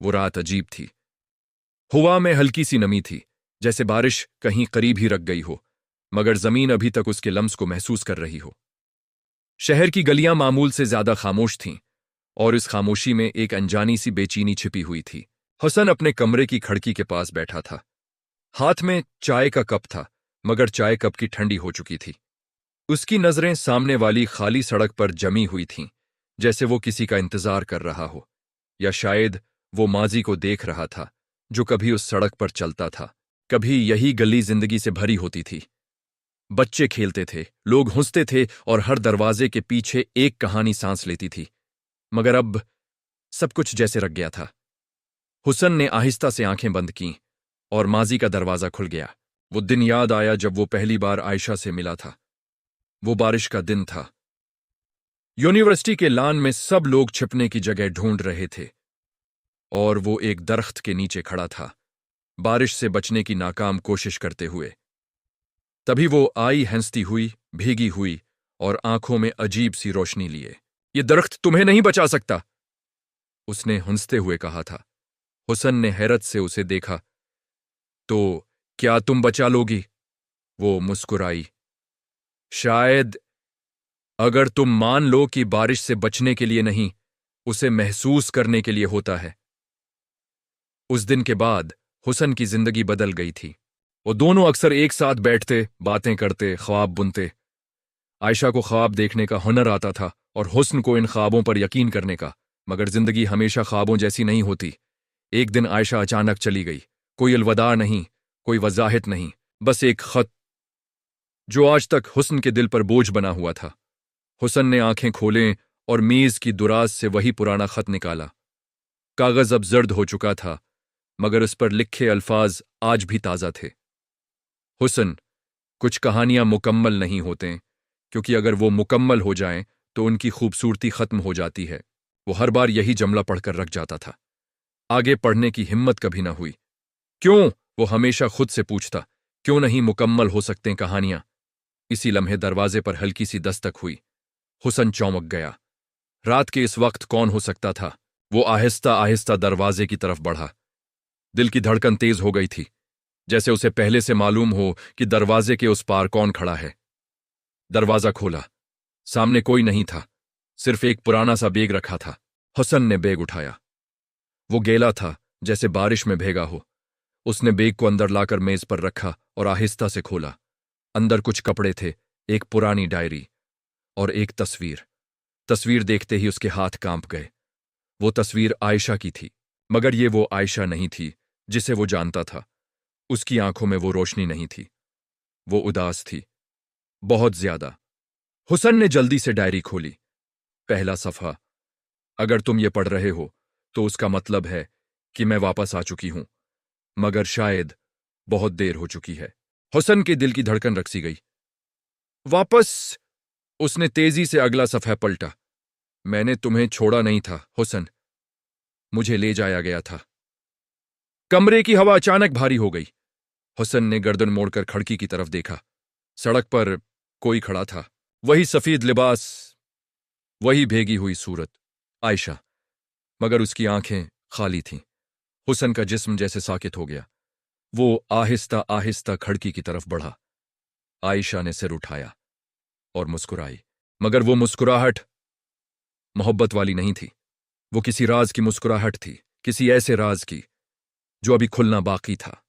वो रात अजीब थी। हवा में हल्की सी नमी थी, जैसे बारिश कहीं करीब ही रख गई हो, मगर जमीन अभी तक उसके लम्स को महसूस कर रही हो। शहर की गलियां मामूल से ज्यादा खामोश थीं, और इस खामोशी में एक अनजानी सी बेचैनी छिपी हुई थी। हसन अपने कमरे की खिड़की के पास बैठा था। हाथ में चाय का कप था, मगर चाय कप की ठंडी हो चुकी थी। उसकी नजरें सामने वाली खाली सड़क पर जमी हुई थीं, जैसे वो किसी का इंतजार कर रहा हो, या शायद वो माजी को देख रहा था जो कभी उस सड़क पर चलता था। कभी यही गली जिंदगी से भरी होती थी। बच्चे खेलते थे, लोग हंसते थे, और हर दरवाजे के पीछे एक कहानी सांस लेती थी। मगर अब सब कुछ जैसे रख गया था। हुसन ने आहिस्ता से आंखें बंद कीं, और माजी का दरवाजा खुल गया। वो दिन याद आया जब वो पहली बार आयशा से मिला था। वो बारिश का दिन था। यूनिवर्सिटी के लान में सब लोग छिपने की जगह ढूंढ रहे थे, और वो एक दरख्त के नीचे खड़ा था, बारिश से बचने की नाकाम कोशिश करते हुए। तभी वो आई, हंसती हुई, भीगी हुई, और आंखों में अजीब सी रोशनी लिए। ये दरख्त तुम्हें नहीं बचा सकता, उसने हंसते हुए कहा था। हुसन ने हैरत से उसे देखा। तो क्या तुम बचा लोगी? वो मुस्कुराई। शायद, अगर तुम मान लो कि बारिश से बचने के लिए नहीं, उसे महसूस करने के लिए होता है। उस दिन के बाद हुसन की जिंदगी बदल गई थी। वो दोनों अक्सर एक साथ बैठते, बातें करते, ख्वाब बुनते। आयशा को ख्वाब देखने का हुनर आता था, और हुस्न को इन ख्वाबों पर यकीन करने का। मगर जिंदगी हमेशा ख्वाबों जैसी नहीं होती। एक दिन आयशा अचानक चली गई। कोई अलविदा नहीं, कोई वजाहत नहीं, बस एक खत जो आज तक हुस्न के दिल पर बोझ बना हुआ था। हुसन ने आंखें खोलें और मेज की दुराज से वही पुराना खत निकाला। कागज अब जर्द हो चुका था, मगर उस पर लिखे अल्फाज आज भी ताजा थे। हुसन, कुछ कहानियां मुकम्मल नहीं होते, क्योंकि अगर वो मुकम्मल हो जाएं तो उनकी खूबसूरती खत्म हो जाती है। वो हर बार यही जमला पढ़कर रख जाता था। आगे पढ़ने की हिम्मत कभी ना हुई। क्यों? वो हमेशा खुद से पूछता, क्यों नहीं मुकम्मल हो सकते कहानियां? इसी लम्हे दरवाजे पर हल्की सी दस्तक हुई। हुसन चौंक गया। रात के इस वक्त कौन हो सकता था? वो आहिस्ता आहिस्ता दरवाजे की तरफ बढ़ा। दिल की धड़कन तेज हो गई थी, जैसे उसे पहले से मालूम हो कि दरवाजे के उस पार कौन खड़ा है। दरवाजा खोला। सामने कोई नहीं था, सिर्फ एक पुराना सा बैग रखा था। हुसन ने बैग उठाया। वो गीला था, जैसे बारिश में भीगा हो। उसने बैग को अंदर लाकर मेज पर रखा और आहिस्ता से खोला। अंदर कुछ कपड़े थे, एक पुरानी डायरी और एक तस्वीर। तस्वीर देखते ही उसके हाथ कांप गए। वो तस्वीर आयशा की थी, मगर ये वो आयशा नहीं थी जिसे वो जानता था। उसकी आंखों में वो रोशनी नहीं थी। वो उदास थी, बहुत ज्यादा। हुसन ने जल्दी से डायरी खोली। पहला सफ़ा। अगर तुम ये पढ़ रहे हो तो उसका मतलब है कि मैं वापस आ चुकी हूं, मगर शायद बहुत देर हो चुकी है। हुसन के दिल की धड़कन रक सी गई। वापस? उसने तेजी से अगला सफ़ा पलटा। मैंने तुम्हें छोड़ा नहीं था हुसन, मुझे ले जाया गया था। कमरे की हवा अचानक भारी हो गई। हुसन ने गर्दन मोड़कर खिड़की की तरफ देखा। सड़क पर कोई खड़ा था, वही सफेद लिबास, वही भीगी हुई सूरत, आयशा। मगर उसकी आंखें खाली थीं। हुसन का जिस्म जैसे साकित हो गया। वो आहिस्ता आहिस्ता खिड़की की तरफ बढ़ा। आयशा ने सिर उठाया और मुस्कुराई, मगर वो मुस्कुराहट मोहब्बत वाली नहीं थी। वो किसी राज की मुस्कुराहट थी, किसी ऐसे राज की जो अभी खुलना बाकी था।